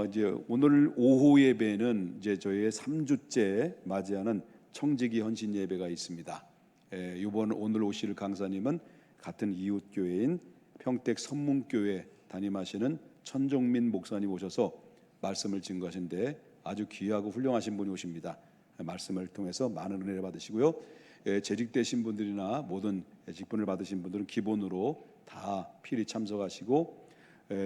이제 오늘 오후 예배는 이제 저희의 3주째 맞이하는 청지기 헌신 예배가 있습니다. 이번 오늘 오실 강사님은 같은 이웃 교회인 평택 선문교회 담임하시는 천종민 목사님 오셔서 말씀을 증거하신데 아주 귀하고 훌륭하신 분이 오십니다. 말씀을 통해서 많은 은혜를 받으시고요. 재직되신 분들이나 모든 직분을 받으신 분들은 기본으로 다 필히 참석하시고,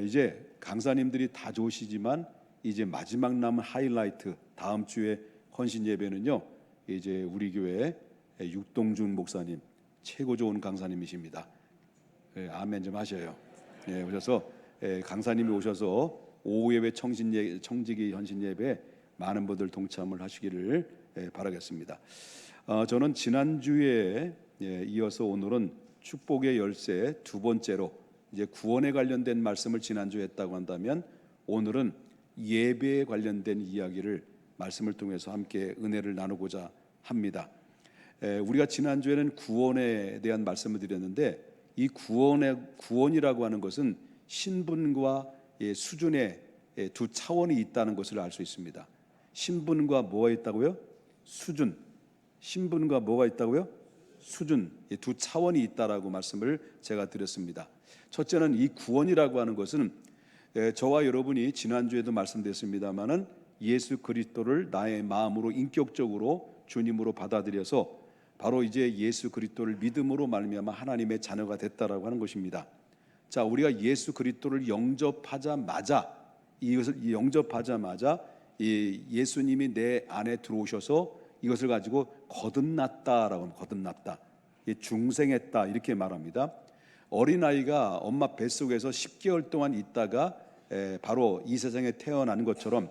이제 강사님들이 다 좋으시지만 이제 마지막 남은 하이라이트 다음 주에 헌신 예배는요, 이제 우리 교회 육동준 목사님 최고 좋은 강사님이십니다. 아멘 좀 하셔요. 오셔서 강사님이 오셔서 오후 예배 청지기 헌신 예배 많은 분들 동참을 하시기를 바라겠습니다. 저는 지난주에 이어서 오늘은 축복의 열쇠 두 번째로 이제 구원에 관련된 말씀을 지난주에 했다고 한다면, 오늘은 예배에 관련된 이야기를 말씀을 통해서 함께 은혜를 나누고자 합니다. 우리가 지난주에는 구원에 대한 말씀을 드렸는데, 이 구원이라고 하는 것은 신분과 수준의 두 차원이 있다는 것을 알 수 있습니다. 신분과 뭐가 있다고요? 수준. 신분과 뭐가 있다고요? 수준. 두 차원이 있다라고 말씀을 제가 드렸습니다. 첫째는 이 구원이라고 하는 것은 저와 여러분이 지난주에도 말씀드렸습니다마는 예수 그리스도를 나의 마음으로 인격적으로 주님으로 받아들여서 바로 이제 예수 그리스도를 믿음으로 말미암아 하나님의 자녀가 됐다라고 하는 것입니다. 자, 우리가 예수 그리스도를 영접하자마자 이 예수님이 내 안에 들어오셔서 이것을 가지고 거듭났다라고 하면, 거듭났다, 중생했다 이렇게 말합니다. 어린아이가 엄마 뱃속에서 10개월 동안 있다가 바로 이 세상에 태어난 것처럼,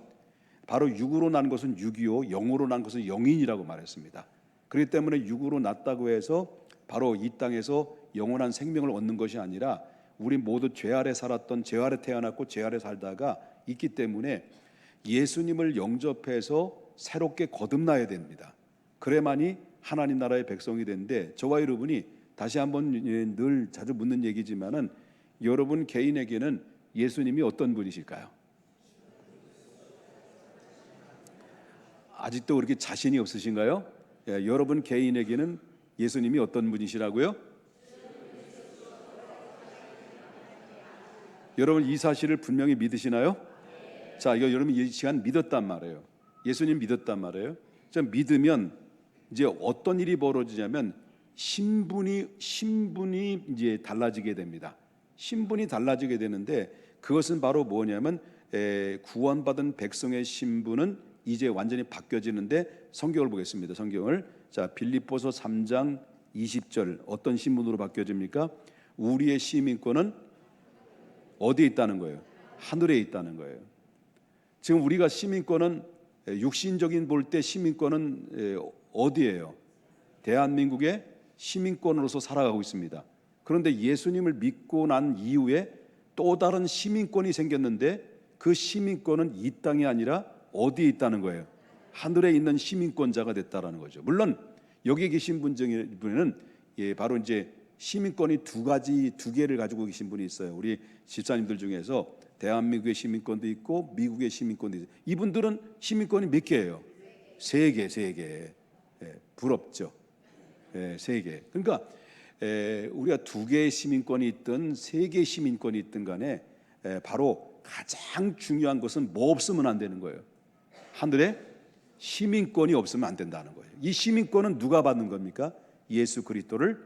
바로 육으로 난 것은 육이요 영으로 난 것은 영인이라고 말했습니다. 그렇기 때문에 육으로 났다고 해서 바로 이 땅에서 영원한 생명을 얻는 것이 아니라, 우리 모두 죄 아래 살았던, 죄 아래 태어났고 죄 아래 살다가 있기 때문에 예수님을 영접해서 새롭게 거듭나야 됩니다. 그래만이 하나님 나라의 백성이 되는데, 저와 여러분이 다시 한번 늘 자주 묻는 얘기지만은, 여러분 개인에게는 예수님이 어떤 분이실까요? 아직도 그렇게 자신이 없으신가요? 여러분 개인에게는 예수님이 어떤 분이시라고요? 여러분 이 사실을 분명히 믿으시나요? 자, 이거 여러분 이 시간 믿었단 말이에요. 예수님 믿었단 말이에요. 자, 믿으면 이제 어떤 일이 벌어지냐면, 신분이 이제 달라지게 됩니다. 신분이 달라지게 되는데, 그것은 바로 뭐냐면 구원받은 백성의 신분은 이제 완전히 바뀌어지는데, 성경을 보겠습니다. 성경을. 자, 빌립보서 3장 20절 어떤 신분으로 바뀌어집니까? 우리의 시민권은 어디에 있다는 거예요? 하늘에 있다는 거예요. 지금 우리가 시민권은, 육신적인 볼 때 시민권은 어디예요? 대한민국의 시민권으로서 살아가고 있습니다. 그런데 예수님을 믿고 난 이후에 또 다른 시민권이 생겼는데, 그 시민권은 이 땅이 아니라 어디에 있다는 거예요? 하늘에 있는 시민권자가 됐다라는 거죠. 물론 여기 계신 분 중에는 바로 이제 시민권이 두 개를 가지고 계신 분이 있어요. 우리 집사님들 중에서 대한민국의 시민권도 있고 미국의 시민권도 있어요. 이분들은 시민권이 몇 개예요? 세 개. 부럽죠. 3개. 그러니까 우리가 2개의 시민권이 있든 3개의 시민권이 있든 간에 바로 가장 중요한 것은 뭐 없으면 안 되는 거예요? 하늘에 시민권이 없으면 안 된다는 거예요. 이 시민권은 누가 받는 겁니까? 예수 그리스도를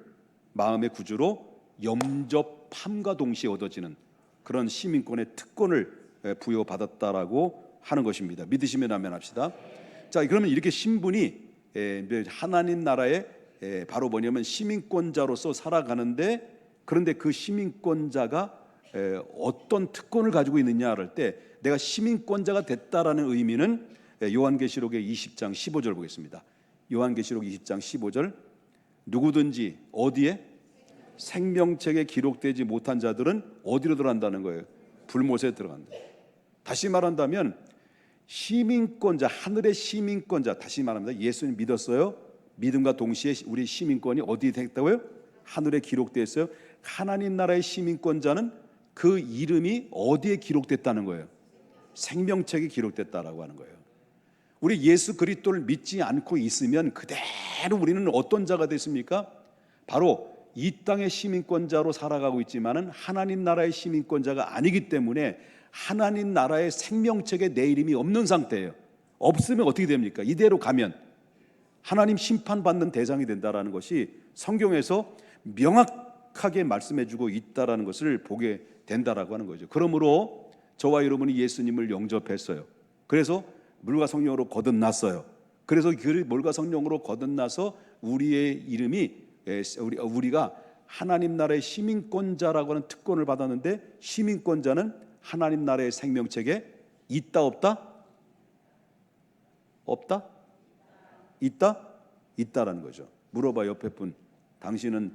마음의 구주로 영접함과 동시에 얻어지는 그런 시민권의 특권을 부여받았다라고 하는 것입니다. 믿으시면 아멘 합시다. 자, 그러면 이렇게 신분이 하나님 나라의 바로 뭐냐면 시민권자로서 살아가는데, 그런데 그 시민권자가 어떤 특권을 가지고 있느냐 할 때, 내가 시민권자가 됐다라는 의미는 요한계시록의 20장 15절 보겠습니다. 요한계시록 20장 15절. 누구든지 어디에? 생명책에 기록되지 못한 자들은 어디로 들어간다는 거예요? 불못에 들어간다. 다시 말한다면 시민권자, 하늘의 시민권자, 다시 말합니다. 예수님 믿었어요. 믿음과 동시에 우리 시민권이 어디에 됐다고요? 하늘에 기록되어 있어요. 하나님 나라의 시민권자는 그 이름이 어디에 기록됐다는 거예요? 생명책에 기록됐다라고 하는 거예요. 우리 예수 그리스도를 믿지 않고 있으면 그대로 우리는 어떤 자가 됐습니까? 바로 이 땅의 시민권자로 살아가고 있지만은 하나님 나라의 시민권자가 아니기 때문에 하나님 나라의 생명책에 내 이름이 없는 상태예요. 없으면 어떻게 됩니까? 이대로 가면 하나님 심판받는 대상이 된다라는 것이 성경에서 명확하게 말씀해주고 있다라는 것을 보게 된다라고 하는 거죠. 그러므로 저와 여러분이 예수님을 영접했어요. 그래서 물과 성령으로 거듭났어요. 그래서 그 물과 성령으로 거듭나서 우리의 이름이 우리가 하나님 나라의 시민권자라고 하는 특권을 받았는데, 시민권자는 하나님 나라의 생명책에 있다 없다? 없다? 있다? 있다라는 거죠. 물어봐 옆에 분, 당신은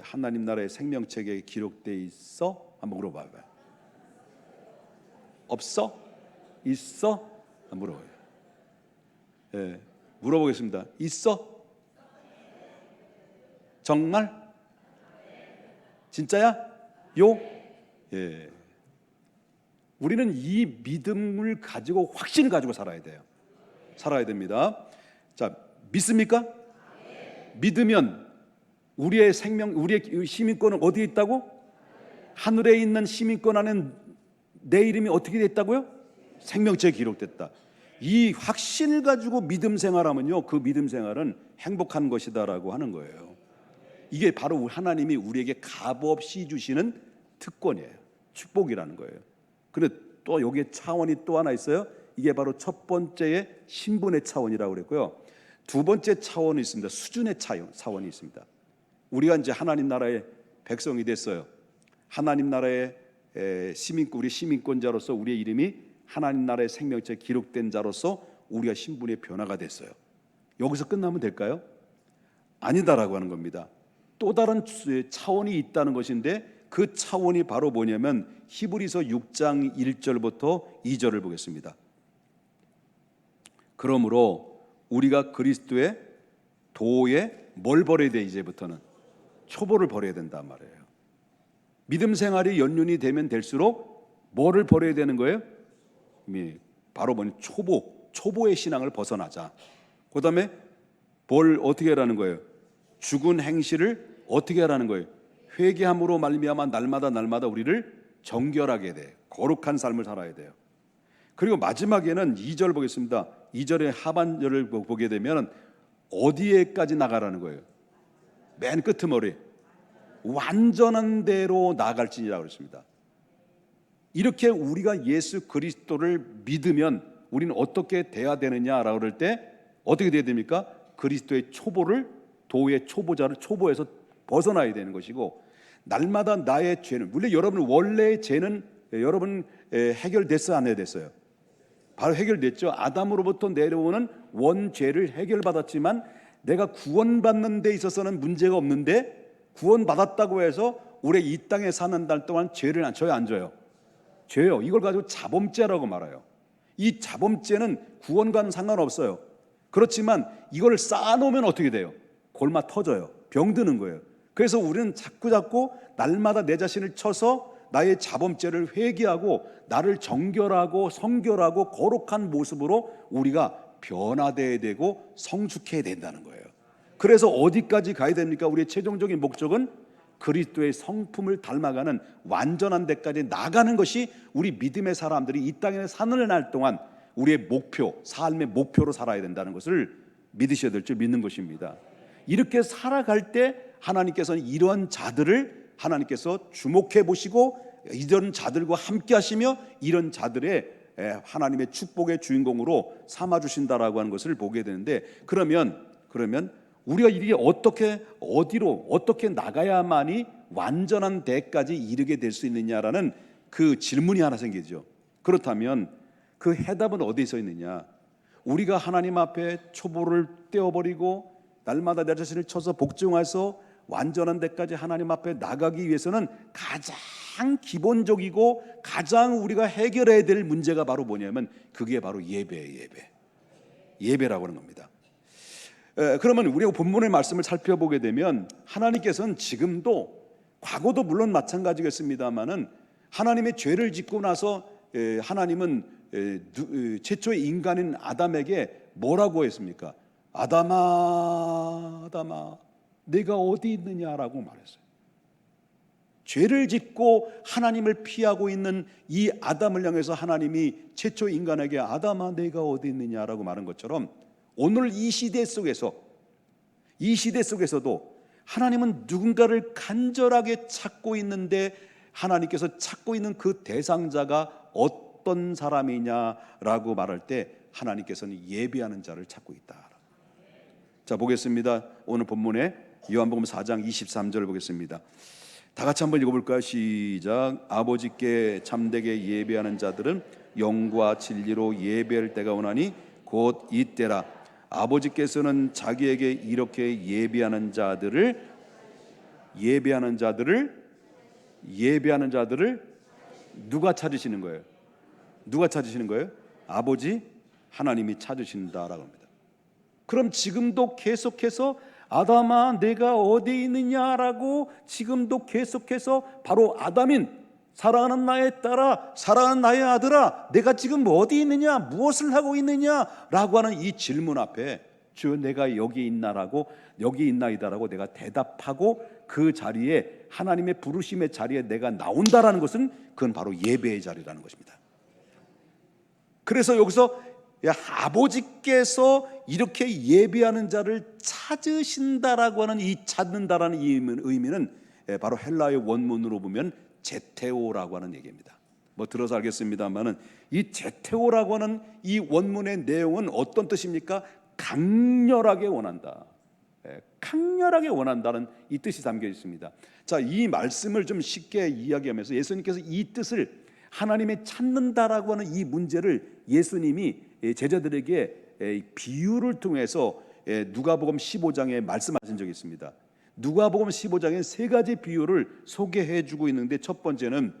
하나님 나라의 생명책에 기록돼 있어? 한번 물어봐봐요. 없어? 있어? 물어봐요. 물어보겠습니다. 있어? 정말? 진짜야? 요? 우리는 이 믿음을 가지고 확신을 가지고 살아야 돼요. 살아야 됩니다. 자, 믿습니까? 믿으면 우리의 생명, 우리의 시민권은 어디에 있다고? 하늘에 있는 시민권 안에는 내 이름이 어떻게 됐다고요? 생명책에 기록됐다. 이 확신을 가지고 믿음 생활하면요, 그 믿음 생활은 행복한 것이다라고 하는 거예요. 이게 바로 하나님이 우리에게 값없이 주시는 특권이에요. 축복이라는 거예요. 그런데 또 여기에 차원이 또 하나 있어요. 이게 바로 첫 번째의 신분의 차원이라고 그랬고요. 두 번째 차원이 있습니다. 수준의 차원이 있습니다. 우리가 이제 하나님 나라의 백성이 됐어요. 하나님 나라의 우리 시민권자로서 우리의 이름이 하나님 나라의 생명책에 기록된 자로서 우리가 신분의 변화가 됐어요. 여기서 끝나면 될까요? 아니다라고 하는 겁니다. 또 다른 차원이 있다는 것인데, 그 차원이 바로 뭐냐면 히브리서 6장 1절부터 2절을 보겠습니다. 그러므로 우리가 그리스도의 도에 뭘 버려야 돼? 이제부터는 초보를 버려야 된단 말이에요. 믿음 생활이 연륜이 되면 될수록 뭐를 버려야 되는 거예요? 바로 뭐냐? 초보의 신앙을 벗어나자. 그 다음에 뭘 어떻게 하라는 거예요? 죽은 행실을 어떻게 하라는 거예요? 회개함으로 말미암아 날마다 우리를 정결하게 돼. 거룩한 삶을 살아야 돼요. 그리고 마지막에는 2절 보겠습니다. 2절의 하반절을 보게 되면 어디에까지 나가라는 거예요? 맨 끄트머리, 완전한 대로 나아갈지니라고 그랬습니다. 이렇게 우리가 예수 그리스도를 믿으면 우리는 어떻게 돼야 되느냐라고 그럴 때 어떻게 돼야 됩니까? 그리스도의 초보를, 도의 초보자를 초보에서 벗어나야 되는 것이고, 날마다 나의 죄는, 물론 여러분 원래의 죄는 여러분 해결됐어요, 안 해결됐어요? 바로 해결됐죠. 아담으로부터 내려오는 원죄를 해결받았지만 내가 구원받는 데 있어서는 문제가 없는데, 구원받았다고 해서 우리 이 땅에 사는 날 동안 죄를 안 져요, 안 져요? 죄요. 이걸 가지고 자범죄라고 말해요. 이 자범죄는 구원과는 상관없어요. 그렇지만 이걸 쌓아놓으면 어떻게 돼요? 골마 터져요. 병드는 거예요. 그래서 우리는 자꾸 날마다 내 자신을 쳐서 나의 자범죄를 회개하고 나를 정결하고 성결하고 거룩한 모습으로 우리가 변화되어야 되고 성숙해야 된다는 거예요. 그래서 어디까지 가야 됩니까? 우리의 최종적인 목적은 그리스도의 성품을 닮아가는 완전한 데까지 나가는 것이 우리 믿음의 사람들이 이 땅에 사는 날 동안 우리의 목표, 삶의 목표로 살아야 된다는 것을 믿으셔야 될 줄 믿는 것입니다. 이렇게 살아갈 때 하나님께서는 이런 자들을 하나님께서 주목해 보시고 이런 자들과 함께 하시며 이런 자들의 하나님의 축복의 주인공으로 삼아 주신다라고 하는 것을 보게 되는데, 그러면 우리가 이게 어떻게 나가야만이 완전한 데까지 이르게 될 수 있느냐라는 그 질문이 하나 생기죠. 그렇다면 그 해답은 어디에 서 있느냐? 우리가 하나님 앞에 초보를 떼어버리고 날마다 내 자신을 쳐서 복종해서 완전한 데까지 하나님 앞에 나가기 위해서는 가장 기본적이고 가장 우리가 해결해야 될 문제가 바로 뭐냐면 그게 바로 예배라고 하는 겁니다. 그러면 우리가 본문의 말씀을 살펴보게 되면 하나님께서는 지금도, 과거도 물론 마찬가지겠습니다만은 하나님의 죄를 짓고 나서 하나님은 최초의 인간인 아담에게 뭐라고 했습니까? 아담아, 아담아, 내가 어디 있느냐라고 말했어요. 죄를 짓고 하나님을 피하고 있는 이 아담을 향해서 하나님이 최초 인간에게 아담아, 내가 어디 있느냐라고 말한 것처럼, 오늘 이 시대 속에서도 하나님은 누군가를 간절하게 찾고 있는데, 하나님께서 찾고 있는 그 대상자가 어떤 사람이냐라고 말할 때 하나님께서는 예배하는 자를 찾고 있다. 자, 보겠습니다. 오늘 본문에 요한복음 4장 23절 보겠습니다. 다 같이 한번 읽어볼까요? 시작. 아버지께 참되게 예배하는 자들은 영과 진리로 예배할 때가 오나니 곧 이때라. 아버지께서는 자기에게 이렇게 예배하는 자들을 누가 찾으시는 거예요? 누가 찾으시는 거예요? 아버지 하나님이 찾으신다라고 합니다. 그럼 지금도 계속해서 아담아 내가 어디 있느냐라고 지금도 계속해서 바로 아담인 사랑하는 나의 딸아, 사랑하는 나의 아들아, 내가 지금 어디 있느냐, 무엇을 하고 있느냐라고 하는 이 질문 앞에 주여 내가 여기 있나이다라고 내가 대답하고 그 자리에 하나님의 부르심의 자리에 내가 나온다라는 것은 그건 바로 예배의 자리라는 것입니다. 그래서 여기서 아버지께서 이렇게 예배하는 자를 찾으신다라고 하는 이 찾는다라는 이 의미는 바로 헬라의 원문으로 보면 제테오라고 하는 얘기입니다. 뭐 들어서 알겠습니다만은 이 제테오라고 하는 이 원문의 내용은 어떤 뜻입니까? 강렬하게 원한다. 강렬하게 원한다는 이 뜻이 담겨 있습니다. 자, 이 말씀을 좀 쉽게 이야기하면서 예수님께서 이 뜻을 하나님의 찾는다라고 하는 이 문제를 예수님이 제자들에게 비유를 통해서 누가복음 15장에 말씀하신 적이 있습니다. 누가복음 15장에 세 가지 비유를 소개해 주고 있는데, 첫 번째는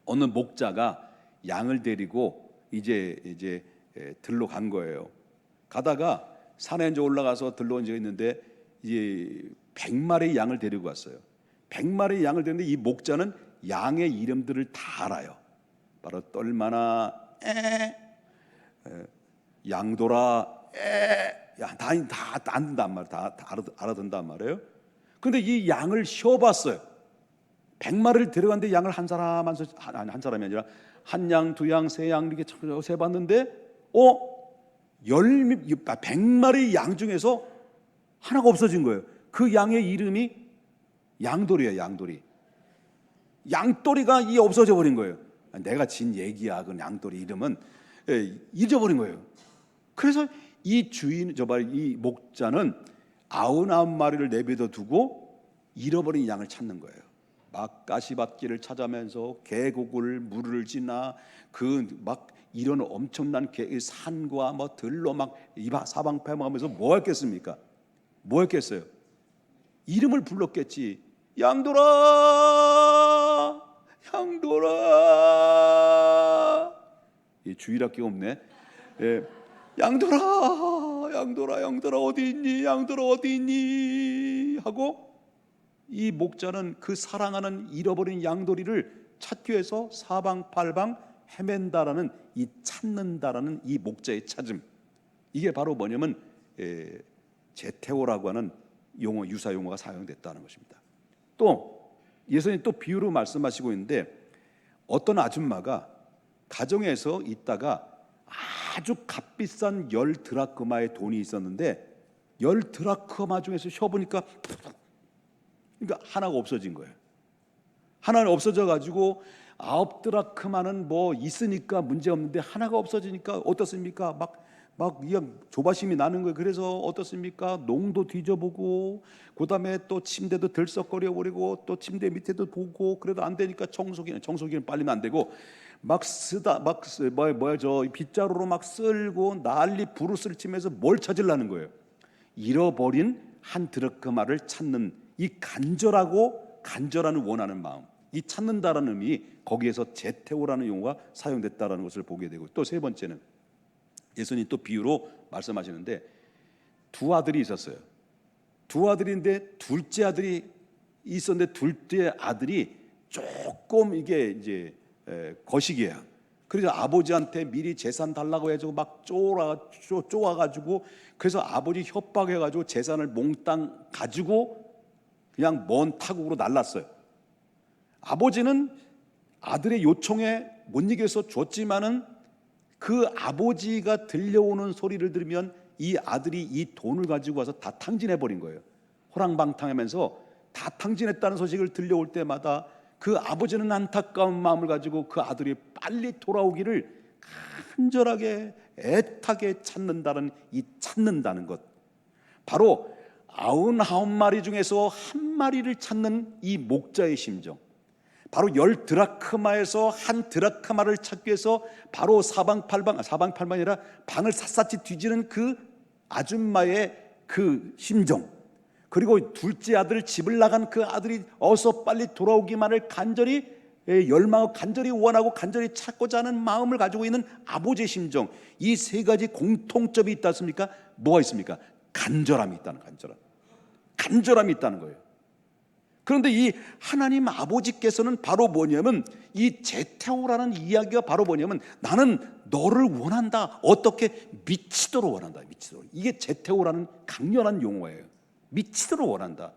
어느 목자가 양을 데리고 이제 들로 간 거예요. 가다가 산에 이제 올라가서 들로 온 적이 있는데 이제 100마리 양을 데리고 왔어요. 100마리 양을 데리는데 이 목자는 양의 이름들을 다 알아요. 바로 똘마나 양돌아 다 안든단 말이에요. 다 알아듣는단 말이에요. 그런데 이 양을 쉬어봤어요. 100마리를 데려갔는데 양을 한 사람이 아니라 한 양, 두 양, 세 양 이렇게 세봤는데 100마리 양 중에서 하나가 없어진 거예요. 그 양의 이름이 양돌이에요. 양돌이가 없어져 버린 거예요. 내가 진 얘기야. 그 양돌이 이름은 잊어버린 거예요. 그래서 이 목자는 99마리를 내버려 두고 잃어버린 양을 찾는 거예요. 막 가시밭길을 찾아면서 계곡을 물을 지나 막 이런 엄청난 산과 뭐 들로 막 사방팔방하면서 뭐 했겠습니까? 뭐 했겠어요? 이름을 불렀겠지. 양돌아, 양돌아. 이 주일학교 없네. 양돌아 어디 있니? 양돌아 어디 있니? 하고 이 목자는 그 사랑하는 잃어버린 양돌이를 찾기 위해서 사방팔방 헤맨다라는 이 찾는다라는 이 목자의 찾음, 이게 바로 뭐냐면 제테오라고 하는 유사 용어가 사용됐다는 것입니다. 또 예수님 또 비유로 말씀하시고 있는데, 어떤 아줌마가 가정에서 있다가 아주 값비싼 10드라크마의 돈이 있었는데 10드라크마 중에서 쉬어보니까 그러니까 하나가 없어진 거예요. 하나는 없어져 가지고 9드라크마는 뭐 있으니까 문제 없는데 하나가 없어지니까 어떻습니까? 막 그냥 조바심이 나는 거예요. 그래서 어떻습니까? 농도 뒤져보고, 그다음에 또 침대도 들썩거려 버리고, 또 침대 밑에도 보고, 그래도 안 되니까 청소기는 빨리면 안 되고, 막 쓰다 저 빗자루로 막 쓸고 난리 부르스를 치면서 뭘 찾으려는 거예요? 잃어버린 한 드라크마를 찾는 이 간절한 원하는 마음, 이 찾는다라는 의미, 거기에서 제테오라는 용어가 사용됐다라는 것을 보게 되고, 또 세 번째는 예수님 또 비유로 말씀하시는데, 두 아들이 있었어요. 두 아들인데 둘째 아들이 있었는데 둘째 아들이 조금 이게 이제 거시기야. 그래서 아버지한테 미리 재산 달라고 해가지고 막 쪼아가지고, 그래서 아버지 협박해가지고 재산을 몽땅 가지고 그냥 먼 타국으로 날랐어요. 아버지는 아들의 요청에 못 이겨서 줬지만은 그 아버지가 들려오는 소리를 들으면 이 아들이 이 돈을 가지고 와서 다 탕진해 버린 거예요. 호랑방탕하면서 다 탕진했다는 소식을 들려올 때마다 그 아버지는 안타까운 마음을 가지고 그 아들이 빨리 돌아오기를 간절하게 애타게 찾는다는 것, 바로 99마리 중에서 한 마리를 찾는 이 목자의 심정, 바로 10드라크마에서 한 드라크마를 찾기 위해서 바로 사방팔방이 아니라 방을 샅샅이 뒤지는 그 아줌마의 그 심정, 그리고 둘째 아들 집을 나간 그 아들이 어서 빨리 돌아오기만을 간절히 열망하고 간절히 원하고 간절히 찾고자 하는 마음을 가지고 있는 아버지의 심정, 이 세 가지 공통점이 있지 않습니까? 뭐가 있습니까? 간절함이 있다는, 간절함이 있다는 거예요. 그런데 이 하나님 아버지께서는 바로 뭐냐면, 이 제테오라는 이야기가 바로 뭐냐면, 나는 너를 원한다. 어떻게? 미치도록 원한다. 미치도록. 이게 제테오라는 강렬한 용어예요. 미치도록 원한다.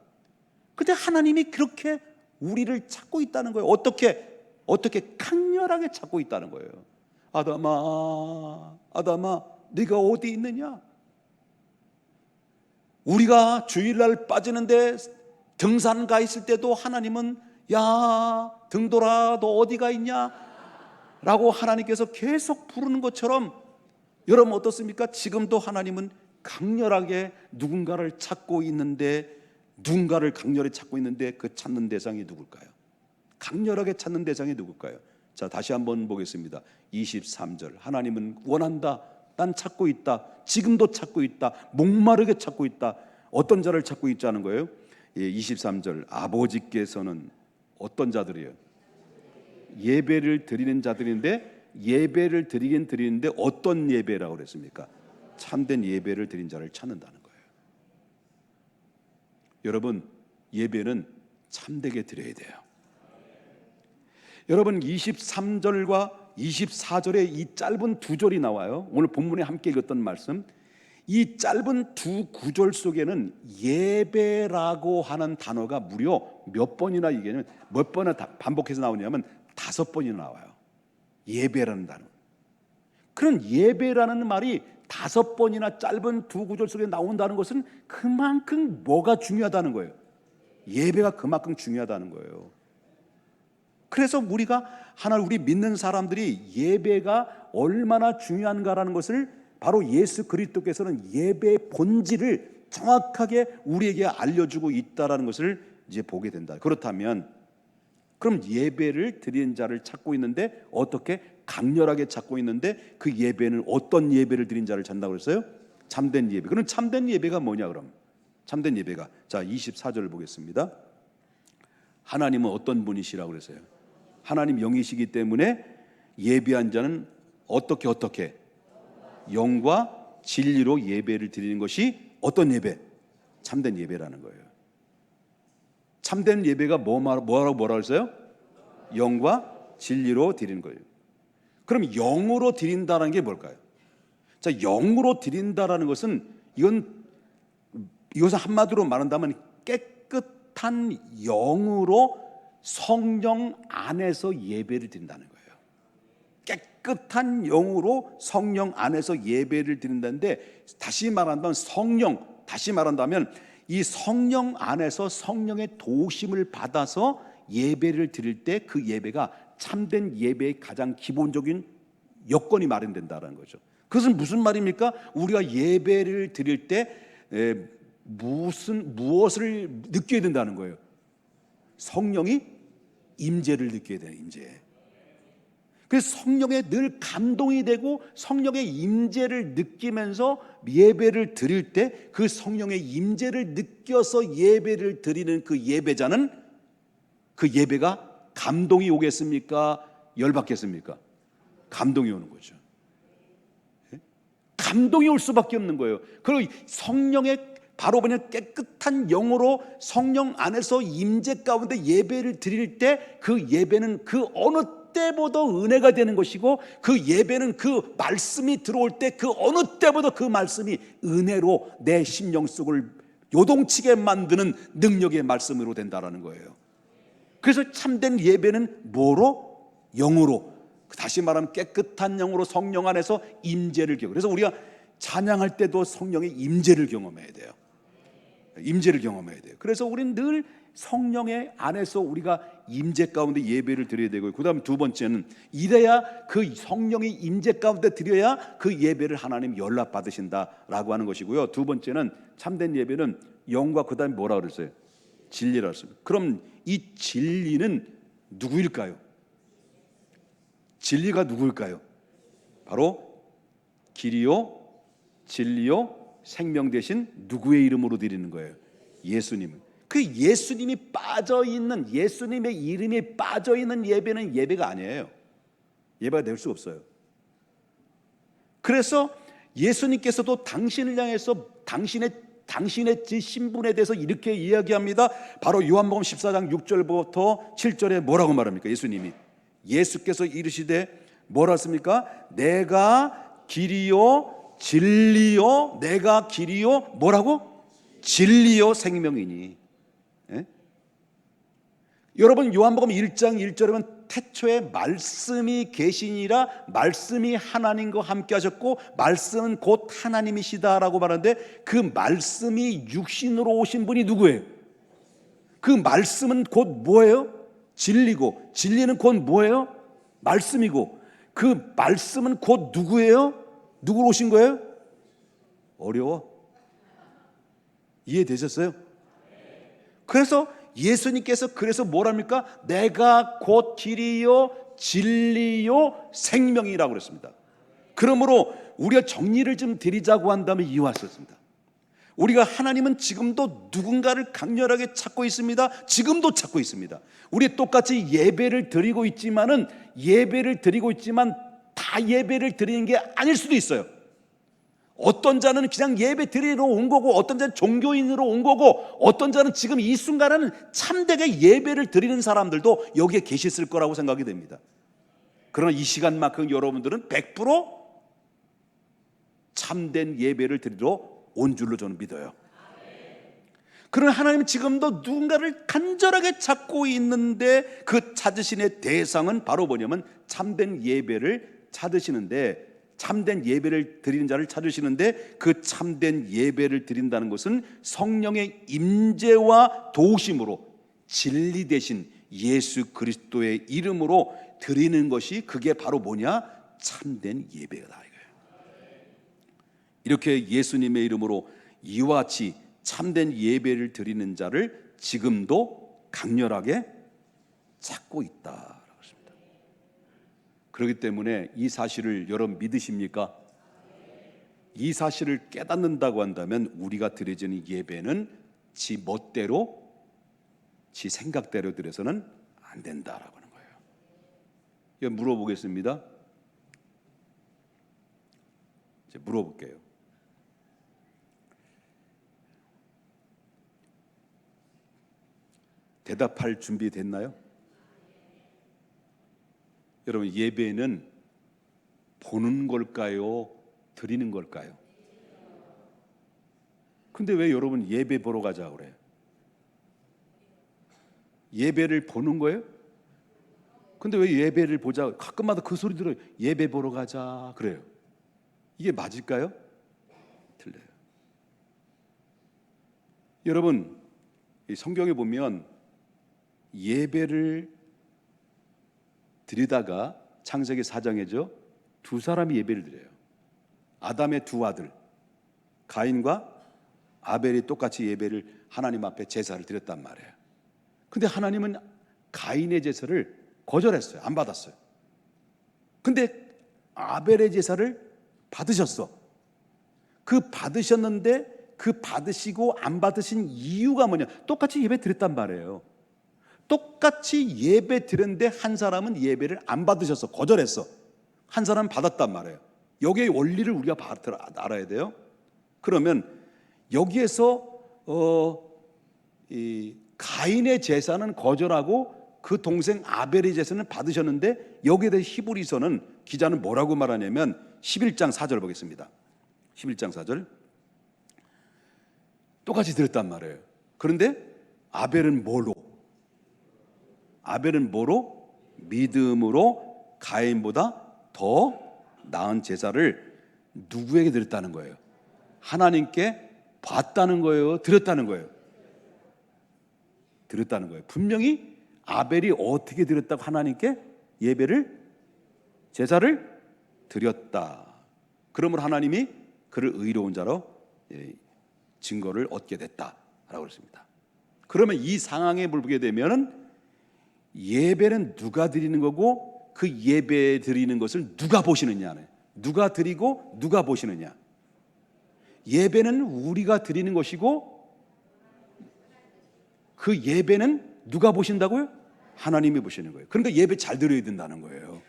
근데 하나님이 그렇게 우리를 찾고 있다는 거예요. 어떻게 강렬하게 찾고 있다는 거예요. 아담아, 네가 어디 있느냐? 우리가 주일날 빠지는데 등산 가 있을 때도 하나님은 야 등돌아 너 어디가 있냐? 라고 하나님께서 계속 부르는 것처럼, 여러분 어떻습니까? 지금도 하나님은 강렬하게 누군가를 찾고 있는데, 누군가를 강렬히 찾고 있는데 그 찾는 대상이 누굴까요? 강렬하게 찾는 대상이 누굴까요? 자, 다시 한번 보겠습니다. 23절, 하나님은 원한다. 난 찾고 있다. 지금도 찾고 있다. 목마르게 찾고 있다. 어떤 자를 찾고 있자는 거예요? 23절, 아버지께서는 어떤 자들이에요? 예배를 드리는 자들인데, 예배를 드리긴 드리는데 어떤 예배라고 그랬습니까? 참된 예배를 드린 자를 찾는다는 거예요. 여러분, 예배는 참되게 드려야 돼요. 여러분, 23절과 24절에 이 짧은 두 절이 나와요. 오늘 본문에 함께 읽었던 말씀, 이 짧은 두 구절 속에는 예배라고 하는 단어가 무려 몇 번이나, 이게 몇 번이나 반복해서 나오냐면 5번이나 나와요. 예배라는 단어. 그런 예배라는 말이 5번이나 짧은 두 구절 속에 나온다는 것은 그만큼 뭐가 중요하다는 거예요. 예배가 그만큼 중요하다는 거예요. 그래서 우리가 우리 믿는 사람들이 예배가 얼마나 중요한가라는 것을 바로 예수 그리스도께서는 예배의 본질을 정확하게 우리에게 알려주고 있다라는 것을 이제 보게 된다. 그렇다면 그럼 예배를 드리는 자를 찾고 있는데, 어떻게? 강렬하게 찾고 있는데, 그 예배는 어떤 예배를 드린 자를 찾는다고 그랬어요? 참된 예배. 그럼 참된 예배가 뭐냐? 그럼 참된 예배가, 자 24절을 보겠습니다. 하나님은 어떤 분이시라고 그랬어요? 하나님 영이시기 때문에 예배한 자는 어떻게 영과 진리로 예배를 드리는 것이 어떤 예배? 참된 예배라는 거예요. 참된 예배가 뭐라고 했어요? 영과 진리로 드리는 거예요. 그럼 영으로 드린다는 게 뭘까요? 자, 영으로 드린다라는 것은 이것은 한마디로 말한다면 깨끗한 영으로 성령 안에서 예배를 드린다는 거예요. 깨끗한 영으로 성령 안에서 예배를 드린다는데, 다시 말한다면 이 성령 안에서 성령의 도우심을 받아서 예배를 드릴 때 그 예배가 참된 예배의 가장 기본적인 여건이 마련된다는 거죠. 그것은 무슨 말입니까? 우리가 예배를 드릴 때 무엇을 느껴야 된다는 거예요? 성령이 임재를 느껴야 돼요. 임재. 그래서 성령에 늘 감동이 되고 성령의 임재를 느끼면서 예배를 드릴 때, 그 성령의 임재를 느껴서 예배를 드리는 그 예배자는, 그 예배가 감동이 오겠습니까? 열받겠습니까? 감동이 오는 거죠. 감동이 올 수밖에 없는 거예요. 그리고 성령의 바로 그냥 깨끗한 영으로 성령 안에서 임재 가운데 예배를 드릴 때 그 예배는 그 어느 때보다 은혜가 되는 것이고, 그 예배는 그 말씀이 들어올 때 그 어느 때보다 그 말씀이 은혜로 내 심령 속을 요동치게 만드는 능력의 말씀으로 된다라는 거예요. 그래서 참된 예배는 뭐로? 영으로. 다시 말하면 깨끗한 영으로 성령 안에서 임재를 경험. 그래서 우리가 찬양할 때도 성령의 임재를 경험해야 돼요. 임재를 경험해야 돼요. 그래서 우리는 늘 성령의 안에서 우리가 임재 가운데 예배를 드려야 되고, 그다음 두 번째는 이래야 그 성령의 임재 가운데 드려야 그 예배를 하나님 연락 받으신다라고 하는 것이고요. 두 번째는 참된 예배는 영과 그다음에 뭐라 그랬어요? 진리라 했습니다. 그럼 이 진리는 누구일까요? 진리가 누구일까요? 바로 길이요 진리요 생명 되신 누구의 이름으로 드리는 거예요? 예수님. 그 예수님이 빠져있는, 예수님의 이름이 빠져있는 예배는 예배가 아니에요. 예배가 될 수 없어요. 그래서 예수님께서도 당신을 향해서 당신의 신분에 대해서 이렇게 이야기합니다. 바로 요한복음 14장 6절부터 7절에 뭐라고 말합니까? 예수께서 이르시되 뭐라 했습니까? 내가 길이요 진리요, 내가 길이요 뭐라고? 진리요 생명이니. 예? 여러분 요한복음 1장 1절에 보면 태초에 말씀이 계시니라, 말씀이 하나님과 함께 하셨고 말씀은 곧 하나님이시다라고 말하는데, 그 말씀이 육신으로 오신 분이 누구예요? 그 말씀은 곧 뭐예요? 진리고, 진리는 곧 뭐예요? 말씀이고, 그 말씀은 곧 누구예요? 누구로 오신 거예요? 어려워? 이해되셨어요? 그래서 예수님께서 그래서 뭐랍니까? 내가 곧 길이요 진리요 생명이라고 그랬습니다. 그러므로 우리가 정리를 좀 드리자고 한다면 이와 같습니다. 우리가 하나님은 지금도 누군가를 강렬하게 찾고 있습니다. 지금도 찾고 있습니다. 우리 똑같이 예배를 드리고 있지만 다 예배를 드리는 게 아닐 수도 있어요. 어떤 자는 그냥 예배 드리러 온 거고, 어떤 자는 종교인으로 온 거고, 어떤 자는 지금 이 순간에는 참되게 예배를 드리는 사람들도 여기에 계셨을 거라고 생각이 됩니다. 그러나 이 시간만큼 여러분들은 100% 참된 예배를 드리러 온 줄로 저는 믿어요. 그러나 하나님은 지금도 누군가를 간절하게 찾고 있는데, 그 찾으시는 대상은 바로 뭐냐면 참된 예배를 찾으시는데, 참된 예배를 드리는 자를 찾으시는데, 그 참된 예배를 드린다는 것은 성령의 임재와 도우심으로 진리 되신 예수 그리스도의 이름으로 드리는 것이, 그게 바로 뭐냐? 참된 예배다 이거예요. 이렇게 예수님의 이름으로 이와 같이 참된 예배를 드리는 자를 지금도 강렬하게 찾고 있다. 그렇기 때문에 이 사실을 여러분 믿으십니까? 이 사실을 깨닫는다고 한다면 우리가 드려지는 예배는 지 멋대로, 지 생각대로 드려서는 안 된다라고 하는 거예요. 이거 물어보겠습니다. 이제 물어볼게요. 대답할 준비 됐나요? 여러분, 예배는 보는 걸까요? 드리는 걸까요? 근데 왜 여러분 예배 보러 가자 그래요? 예배를 보는 거예요? 근데 왜 예배를 보자? 가끔마다 그 소리 들어요. 예배 보러 가자 그래요. 이게 맞을까요? 틀려요. 여러분, 이 성경에 보면 예배를 드리다가 창세기 4장에죠, 두 사람이 예배를 드려요. 아담의 두 아들 가인과 아벨이 똑같이 예배를 하나님 앞에 제사를 드렸단 말이에요. 근데 하나님은 가인의 제사를 거절했어요. 안 받았어요. 근데 아벨의 제사를 받으셨어. 그 받으셨는데 그 받으시고 안 받으신 이유가 뭐냐? 똑같이 예배 드렸단 말이에요. 똑같이 예배 드렸는데 한 사람은 예배를 안 받으셔서 거절했어. 한 사람은 받았단 말이에요. 여기의 원리를 우리가 알아야 돼요. 그러면 여기에서 이 가인의 제사는 거절하고 그 동생 아벨의 제사는 받으셨는데, 여기에 대해 히브리서는 기자는 뭐라고 말하냐면 11장 4절 보겠습니다. 11장 4절 똑같이 드렸단 말이에요. 그런데 아벨은 뭐로? 믿음으로 가인보다 더 나은 제사를 누구에게 드렸다는 거예요? 하나님께 받다는 거예요? 드렸다는 거예요? 드렸다는 거예요. 분명히 아벨이 어떻게 드렸다고? 하나님께 제사를 드렸다. 그러므로 하나님이 그를 의로운 자로 증거를 얻게 됐다라고 그랬습니다. 그러면 이 상황에 보게 되면은 예배는 누가 드리는 거고, 그 예배 드리는 것을 누가 보시느냐네. 누가 드리고 누가 보시느냐. 예배는 우리가 드리는 것이고, 그 예배는 누가 보신다고요? 하나님이 보시는 거예요. 그러니까 예배 잘 드려야 된다는 거예요.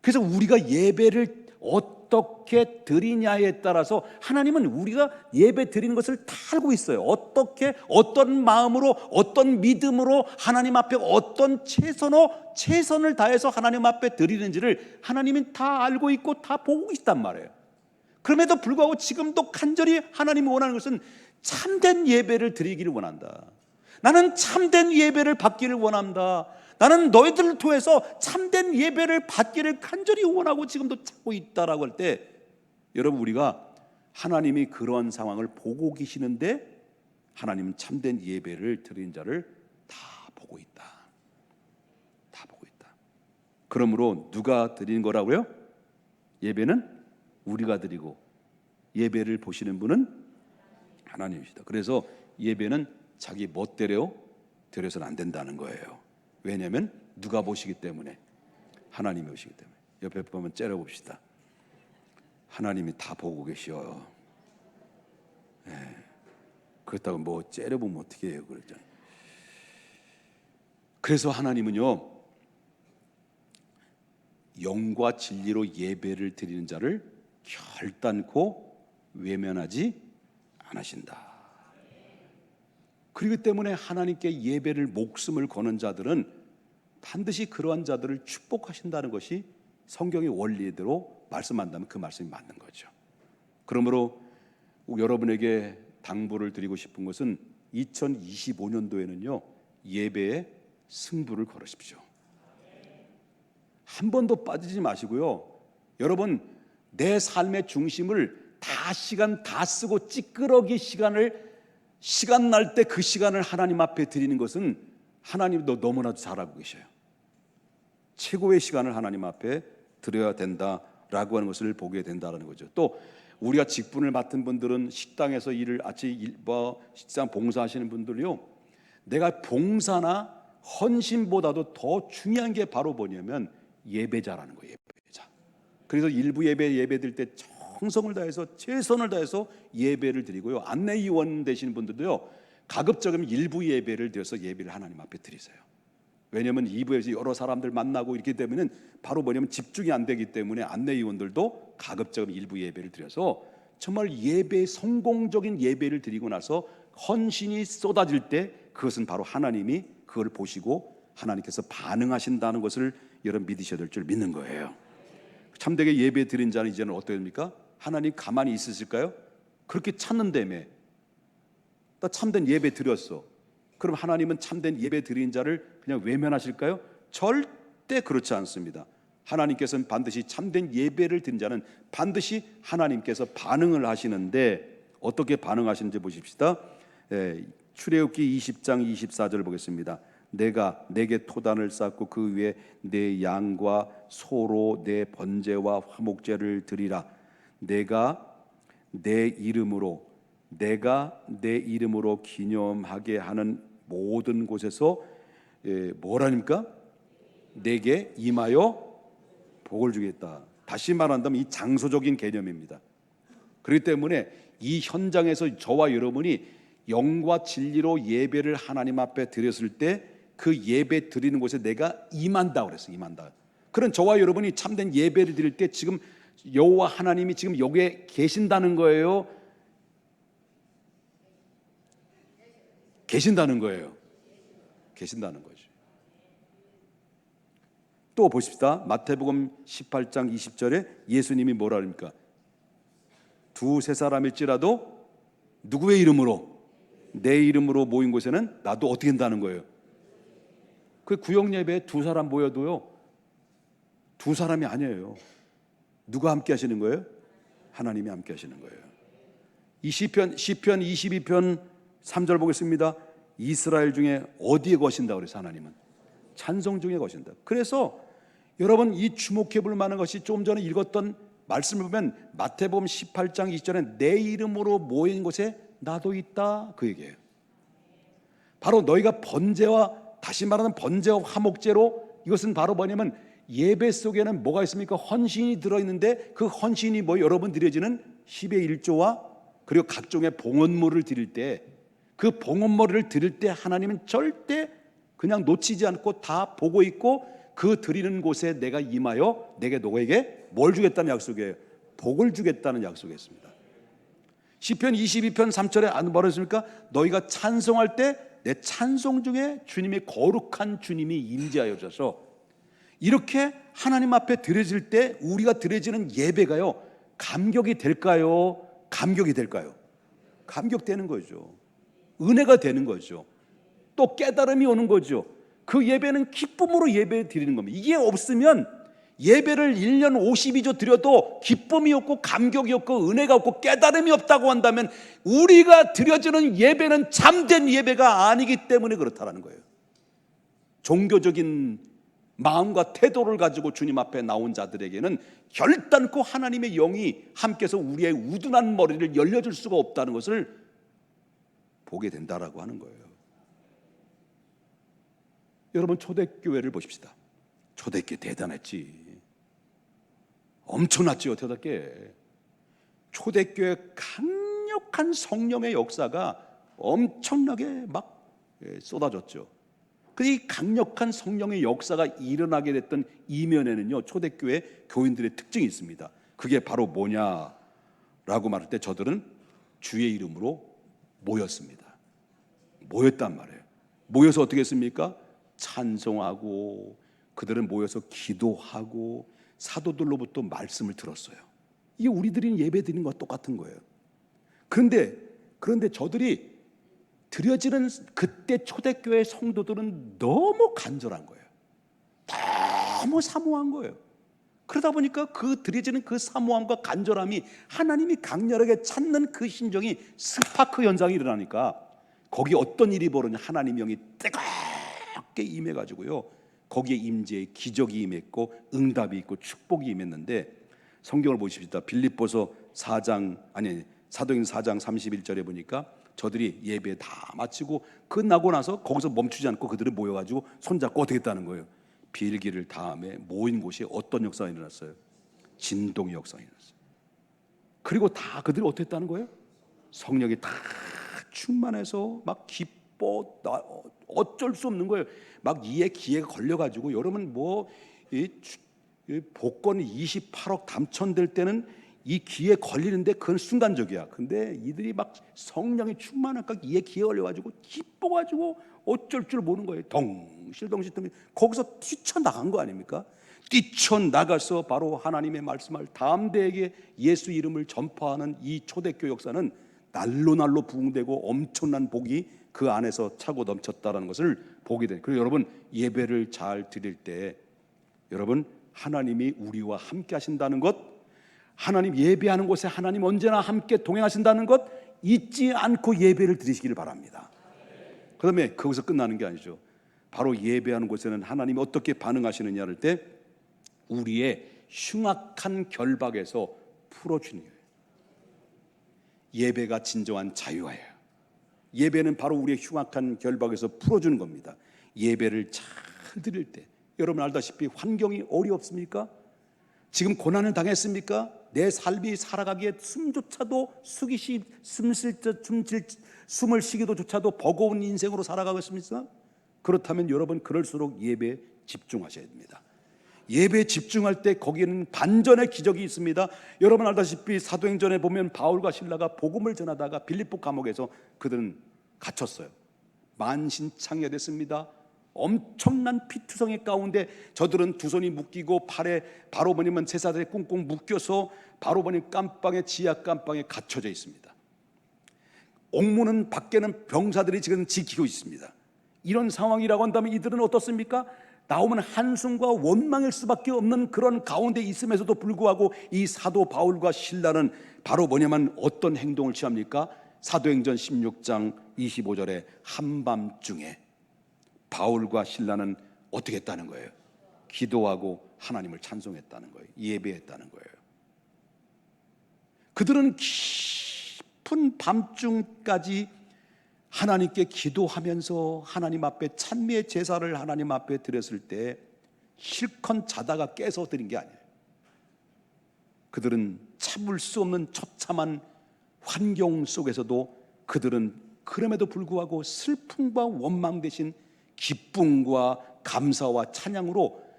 그래서 우리가 예배를 어떻게 드리냐에 따라서 하나님은 우리가 예배 드리는 것을 다 알고 있어요. 어떻게, 어떤 마음으로, 어떤 믿음으로 하나님 앞에 어떤 최선을 다해서 하나님 앞에 드리는지를 하나님은 다 알고 있고 다 보고 있단 말이에요. 그럼에도 불구하고 지금도 간절히 하나님이 원하는 것은 참된 예배를 드리기를 원한다. 나는 참된 예배를 받기를 원한다. 나는 너희들을 통해서 참된 예배를 받기를 간절히 원하고 지금도 찾고 있다라고 할 때, 여러분, 우리가 하나님이 그러한 상황을 보고 계시는데 하나님은 참된 예배를 드리는 자를 다 보고 있다. 다 보고 있다. 그러므로 누가 드리는 거라고요? 예배는 우리가 드리고 예배를 보시는 분은 하나님이시다. 그래서 예배는 자기 멋대로 드려서는 안 된다는 거예요. 왜냐하면 누가 보시기 때문에? 하나님이 보시기 때문에. 옆에 보면 째려봅시다. 하나님이 다 보고 계셔. 그렇다고 뭐 째려보면 어떻게 해요? 그랬잖아요. 그래서 하나님은요, 영과 진리로 예배를 드리는 자를 결단코 외면하지 않으신다. 그렇기 때문에 하나님께 예배를 목숨을 거는 자들은 반드시 그러한 자들을 축복하신다는 것이 성경의 원리대로 말씀한다면 그 말씀이 맞는 거죠. 그러므로 여러분에게 당부를 드리고 싶은 것은 2025년도에는요 예배에 승부를 걸으십시오. 한 번도 빠지지 마시고요. 여러분, 내 삶의 중심을 시간 다 쓰고 찌끄러기 시간 날 때 그 시간을 하나님 앞에 드리는 것은 하나님도 너무나도 잘 알고 계셔요. 최고의 시간을 하나님 앞에 드려야 된다라고 하는 것을 보게 된다는 거죠. 또 우리가 직분을 맡은 분들은 식당에서 식당 봉사하시는 분들요, 내가 봉사나 헌신보다도 더 중요한 게 바로 뭐냐면 예배자라는 거예요. 예배자. 그래서 일부 예배드릴 때 정성을 다해서 최선을 다해서 예배를 드리고요. 안내위원 되시는 분들도요, 가급적이면 일부 예배를 드려서 예배를 하나님 앞에 드리세요. 왜냐하면 2부에서 여러 사람들 만나고 이렇기 때문에 바로 뭐냐면 집중이 안 되기 때문에 안내위원들도 가급적이면 일부 예배를 드려서 정말 성공적인 예배를 드리고 나서 헌신이 쏟아질 때 그것은 바로 하나님이 그걸 보시고 하나님께서 반응하신다는 것을 여러분 믿으셔야 될 줄 믿는 거예요. 참되게 예배 드린 자는 이제는 어떻게 됩니까? 하나님 가만히 있으실까요? 그렇게 찾는다며. 나 참된 예배 드렸어. 그럼 하나님은 참된 예배 드린 자를 그냥 외면하실까요? 절대 그렇지 않습니다. 하나님께서는 반드시 참된 예배를 드린 자는 반드시 하나님께서 반응을 하시는데, 어떻게 반응하시는지 보십시다. 출애굽기 20장 24절 보겠습니다. 내가 내게 토단을 쌓고 그 위에 내 양과 소로 내 번제와 화목제를 드리라. 내가 내 이름으로 기념하게 하는 모든 곳에서 뭐라니까? 내게 임하여 복을 주겠다. 다시 말한다면 이 장소적인 개념입니다. 그렇기 때문에 이 현장에서 저와 여러분이 영과 진리로 예배를 하나님 앞에 드렸을 때 그 예배 드리는 곳에 내가 임한다 그랬어요. 임한다. 그런 저와 여러분이 참된 예배를 드릴 때 지금 여호와 하나님이 지금 여기에 계신다는 거예요? 계신다는 거예요. 계신다는 거죠. 또 보십시다. 마태복음 18장 20절에 예수님이 뭐라 합니까? 두세 사람일지라도 누구의 이름으로? 내 이름으로 모인 곳에는 나도 어떻게 한다는 거예요? 그 구역 예배에 두 사람 모여도요, 두 사람이 아니에요. 누가 함께 하시는 거예요? 하나님이 함께 하시는 거예요. 이 시편 22편 3절 보겠습니다. 이스라엘 중에 어디에 거신다 그래서 하나님은 찬송 중에 거신다. 그래서 여러분 이 주목해 볼 만한 것이 조금 전에 읽었던 말씀을 보면 마태복음 18장 20절에 내 이름으로 모인 곳에 나도 있다 그 얘기예요. 바로 너희가 번제와, 다시 말하는 번제와 화목제로, 이것은 바로 뭐냐면 예배 속에는 뭐가 있습니까? 헌신이 들어있는데 그 헌신이 뭐 여러분 드려지는 10의 1조와 그리고 각종의 봉헌물을 드릴 때, 그 봉헌물을 드릴 때 하나님은 절대 그냥 놓치지 않고 다 보고 있고 그 드리는 곳에 내가 임하여 내게 너에게 뭘 주겠다는 약속이에요? 복을 주겠다는 약속이었습니다. 시편 22편 3절에 안 말했습니까? 너희가 찬송할 때 내 찬송 중에 주님의 거룩한 주님이 임재하여 주셔서, 이렇게 하나님 앞에 드려질 때 우리가 드려지는 예배가요, 감격이 될까요? 감격이 될까요? 감격되는 거죠. 은혜가 되는 거죠. 또 깨달음이 오는 거죠. 그 예배는 기쁨으로 예배 드리는 겁니다. 이게 없으면 예배를 1년 52조 드려도 기쁨이 없고 감격이 없고 은혜가 없고 깨달음이 없다고 한다면 우리가 드려지는 예배는 참된 예배가 아니기 때문에 그렇다는 거예요. 종교적인 마음과 태도를 가지고 주님 앞에 나온 자들에게는 결단코 하나님의 영이 함께서 우리의 우둔한 머리를 열려줄 수가 없다는 것을 보게 된다라고 하는 거예요. 여러분 초대교회를 보십시다. 초대교회 대단했지. 엄청났지요. 초대교회. 초대교회 강력한 성령의 역사가 엄청나게 막 쏟아졌죠. 이 강력한 성령의 역사가 일어나게 됐던 이면에는요, 초대교회 교인들의 특징이 있습니다. 그게 바로 뭐냐라고 말할 때 저들은 주의 이름으로 모였습니다. 모였단 말이에요. 모여서 어떻게 했습니까? 찬송하고, 그들은 모여서 기도하고 사도들로부터 말씀을 들었어요. 이게 우리들이 예배 드리는 것과 똑같은 거예요. 그런데 저들이 드려지는 그때 초대교회 성도들은 너무 간절한 거예요. 너무 사모한 거예요. 그러다 보니까 그 드려지는 그 사모함과 간절함이 하나님이 강렬하게 찾는 그 심정이 스파크 현상이 일어나니까 거기 어떤 일이 벌어지냐, 하나님 영이 뜨겁게 임해가지고요, 거기에 임재의 기적이 임했고 응답이 있고 축복이 임했는데, 성경을 보십시다. 빌립보서 4장 사도행 4장 31절에 보니까 저들이 예배 다 마치고 끝나고 나서 거기서 멈추지 않고 그들은 모여가지고 손잡고 어떻게 했다는 거예요? 빌기를 다음에 모인 곳이 어떤 역사가 일어났어요? 진동의 역사가 일어났어요. 그리고 다 그들이 어떻게 했다는 거예요? 성령이 다 충만해서 막 기뻐, 어쩔 수 없는 거예요. 막 이에 기회가 걸려가지고, 여러분 이 복권이 28억 당첨될 때는 이 기회에 걸리는데 그건 순간적이야. 근데 이들이 막 성령이 충만하니까 이에 기회 걸려가지고 기뻐가지고 어쩔 줄 모르는 거예요. 덩실덩실 거기서 뛰쳐나간 거 아닙니까? 뛰쳐나가서 바로 하나님의 말씀을 담대하게 예수 이름을 전파하는 이 초대교회 역사는 날로 부흥되고 엄청난 복이 그 안에서 차고 넘쳤다라는 것을 보게 돼요. 그리고 여러분 예배를 잘 드릴 때 여러분 하나님이 우리와 함께 하신다는 것, 하나님 예배하는 곳에 하나님 언제나 함께 동행하신다는 것 잊지 않고 예배를 드리시기를 바랍니다. 그다음에 거기서 끝나는 게 아니죠. 바로 예배하는 곳에는 하나님이 어떻게 반응하시느냐 할 때 우리의 흉악한 결박에서 풀어주는 거예요. 예배가 진정한 자유예요. 예배는 바로 우리의 흉악한 결박에서 풀어주는 겁니다. 예배를 잘 드릴 때 여러분 알다시피 환경이 어렵습니까? 지금 고난을 당했습니까? 내 삶이 살아가기에 숨조차도 숨을 쉬기도조차도 버거운 인생으로 살아가고 있습니까? 그렇다면 여러분 그럴수록 예배에 집중하셔야 됩니다. 예배에 집중할 때 거기에는 반전의 기적이 있습니다. 여러분 알다시피 사도행전에 보면 바울과 실라가 복음을 전하다가 빌립보 감옥에서 그들은 갇혔어요. 만신창이됐습니다. 엄청난 피투성이 가운데 저들은 두 손이 묶이고 팔에 바로보니면 제사들에 꽁꽁 묶여서 바로보니 깜방에 지하 깜방에 갇혀져 있습니다. 옥문은 밖에는 병사들이 지금 지키고 있습니다. 이런 상황이라고 한다면 이들은 어떻습니까? 나오면 한숨과 원망일 수밖에 없는 그런 가운데 있음에서도 불구하고 이 사도 바울과 실라는 바로 뭐냐면 어떤 행동을 취합니까? 사도행전 16장 25절에 한밤중에 바울과 실라는 어떻게 했다는 거예요? 기도하고 하나님을 찬송했다는 거예요. 예배했다는 거예요. 그들은 깊은 밤중까지 하나님께 기도하면서 하나님 앞에 찬미의 제사를 하나님 앞에 드렸을 때 실컷 자다가 깨서 드린 게 아니에요. 그들은 참을 수 없는 처참한 환경 속에서도 그들은 그럼에도 불구하고 슬픔과 원망 대신 기쁨과 감사와 찬양으로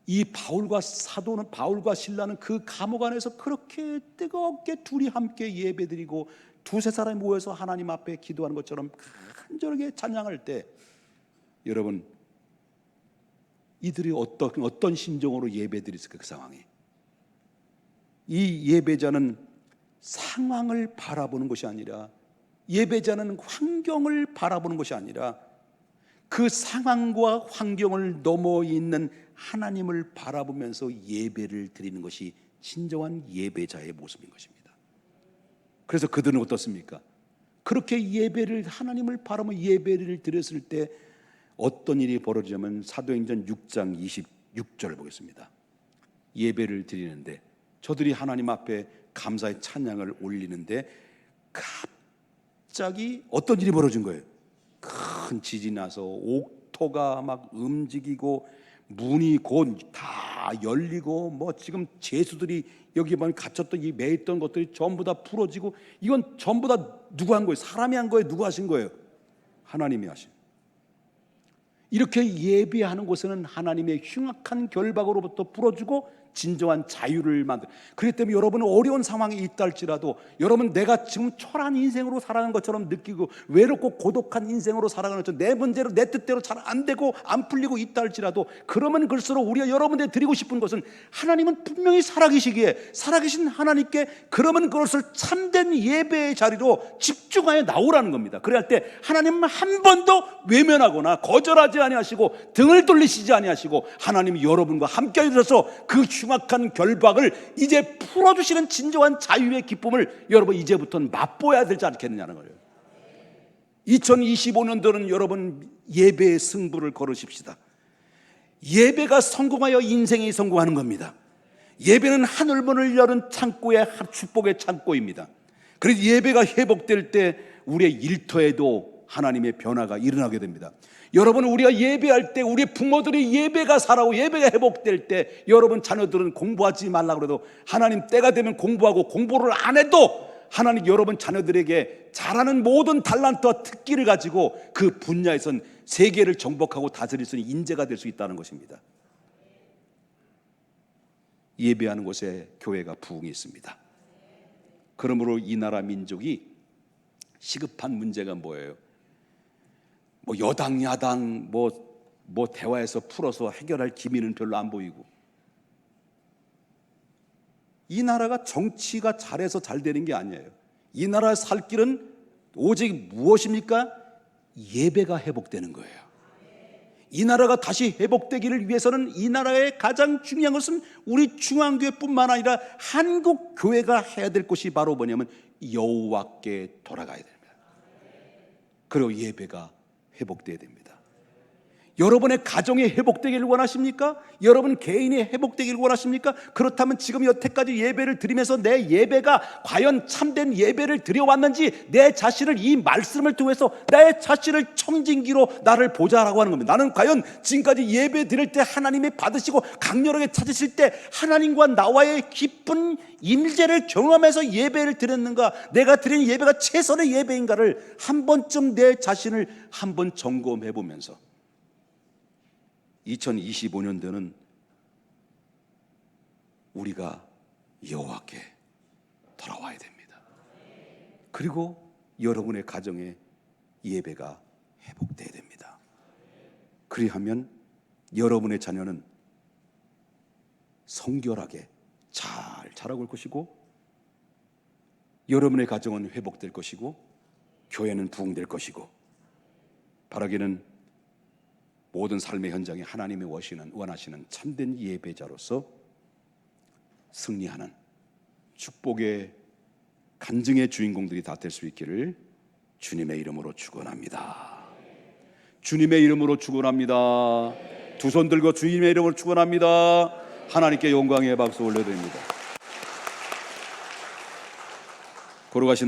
이 바울과 실라는 그 감옥 안에서 그렇게 뜨겁게 둘이 함께 예배드리고 두세 사람이 모여서 하나님 앞에 기도하는 것처럼 간절하게 찬양할 때 여러분 이들이 어떤 심정으로 예배드렸을까? 그 상황이 이 예배자는 상황을 바라보는 것이 아니라 예배자는 환경을 바라보는 것이 아니라 그 상황과 환경을 넘어 있는 하나님을 바라보면서 예배를 드리는 것이 진정한 예배자의 모습인 것입니다. 그래서 그들은 어떻습니까? 그렇게 예배를 하나님을 바라보며 예배를 드렸을 때 어떤 일이 벌어지냐면 사도행전 6장 26절 보겠습니다. 예배를 드리는데 저들이 하나님 앞에 감사의 찬양을 올리는데 갑자기 어떤 일이 벌어진 거예요? 큰 지진이 나서 옥토가 막 움직이고 문이 곧 다 열리고 뭐 지금 죄수들이 여기 보면 갇혔던 이 매있던 것들이 전부 다 풀어지고 이건 전부 다 누가 한 거예요? 사람이 한 거예요? 누가 하신 거예요? 하나님이 하신. 이렇게 예배하는 곳에는 하나님의 흉악한 결박으로부터 풀어주고 진정한 자유를 만들. 그렇기 때문에 여러분은 어려운 상황이 있다 할지라도 여러분 내가 지금 초라한 인생으로 살아가는 것처럼 느끼고 외롭고 고독한 인생으로 살아가는 것처럼 내 문제로 내 뜻대로 잘 안 되고 안 풀리고 있다 할지라도 그러면 그럴수록 우리가 여러분들에게 드리고 싶은 것은 하나님은 분명히 살아계시기에 살아계신 하나님께 그러면 그것을 참된 예배의 자리로 집중하여 나오라는 겁니다. 그래야 할 때 하나님은 한 번도 외면하거나 거절하지 아니하시고 등을 돌리시지 아니하시고 하나님이 여러분과 함께 하셔서 그 흉악한 결박을 이제 풀어주시는 진정한 자유의 기쁨을 여러분 이제부터는 맛보아야 되지 않겠느냐는 거예요. 2025년도는 여러분 예배의 승부를 걸으십시다. 예배가 성공하여 인생이 성공하는 겁니다. 예배는 하늘문을 여는 창고의 축복의 창고입니다. 그래서 예배가 회복될 때 우리의 일터에도 하나님의 변화가 일어나게 됩니다. 여러분 우리가 예배할 때 우리 부모들이 예배가 살아오고 예배가 회복될 때 여러분 자녀들은 공부하지 말라고 해도 하나님 때가 되면 공부하고 공부를 안 해도 하나님 여러분 자녀들에게 잘하는 모든 달란트와 특기를 가지고 그 분야에선 세계를 정복하고 다스릴 수 있는 인재가 될 수 있다는 것입니다. 예배하는 곳에 교회가 부흥이 있습니다. 그러므로 이 나라 민족이 시급한 문제가 뭐예요? 뭐 여당 야당 뭐 대화해서 풀어서 해결할 기미는 별로 안 보이고 이 나라가 정치가 잘해서 잘 되는 게 아니에요. 이 나라 살 길은 오직 무엇입니까? 예배가 회복되는 거예요. 이 나라가 다시 회복되기를 위해서는 이 나라의 가장 중요한 것은 우리 중앙교회뿐만 아니라 한국 교회가 해야 될 것이 바로 뭐냐면 여호와께 돌아가야 됩니다. 그리고 예배가 회복되어야 됩니다. 여러분의 가정이 회복되기를 원하십니까? 여러분 개인이 회복되기를 원하십니까? 그렇다면 지금 여태까지 예배를 드리면서 내 예배가 과연 참된 예배를 드려왔는지 내 자신을 이 말씀을 통해서 나의 자신을 청진기로 나를 보자라고 하는 겁니다. 나는 과연 지금까지 예배 드릴 때 하나님이 받으시고 강렬하게 찾으실 때 하나님과 나와의 깊은 임재를 경험해서 예배를 드렸는가, 내가 드린 예배가 최선의 예배인가를 한 번쯤 내 자신을 한번 점검해 보면서 2025년도는 우리가 여호와께 돌아와야 됩니다. 그리고 여러분의 가정에 예배가 회복돼야 됩니다. 그리하면 여러분의 자녀는 성결하게 잘 자라올 것이고, 여러분의 가정은 회복될 것이고, 교회는 부흥될 것이고, 바라기는 모든 삶의 현장에 하나님이 원하시는 참된 예배자로서 승리하는 축복의 간증의 주인공들이 다 될 수 있기를 주님의 이름으로 축원합니다. 주님의 이름으로 축원합니다. 두 손 들고 주님의 이름으로 축원합니다. 하나님께 영광의 박수 올려드립니다. 걸어가신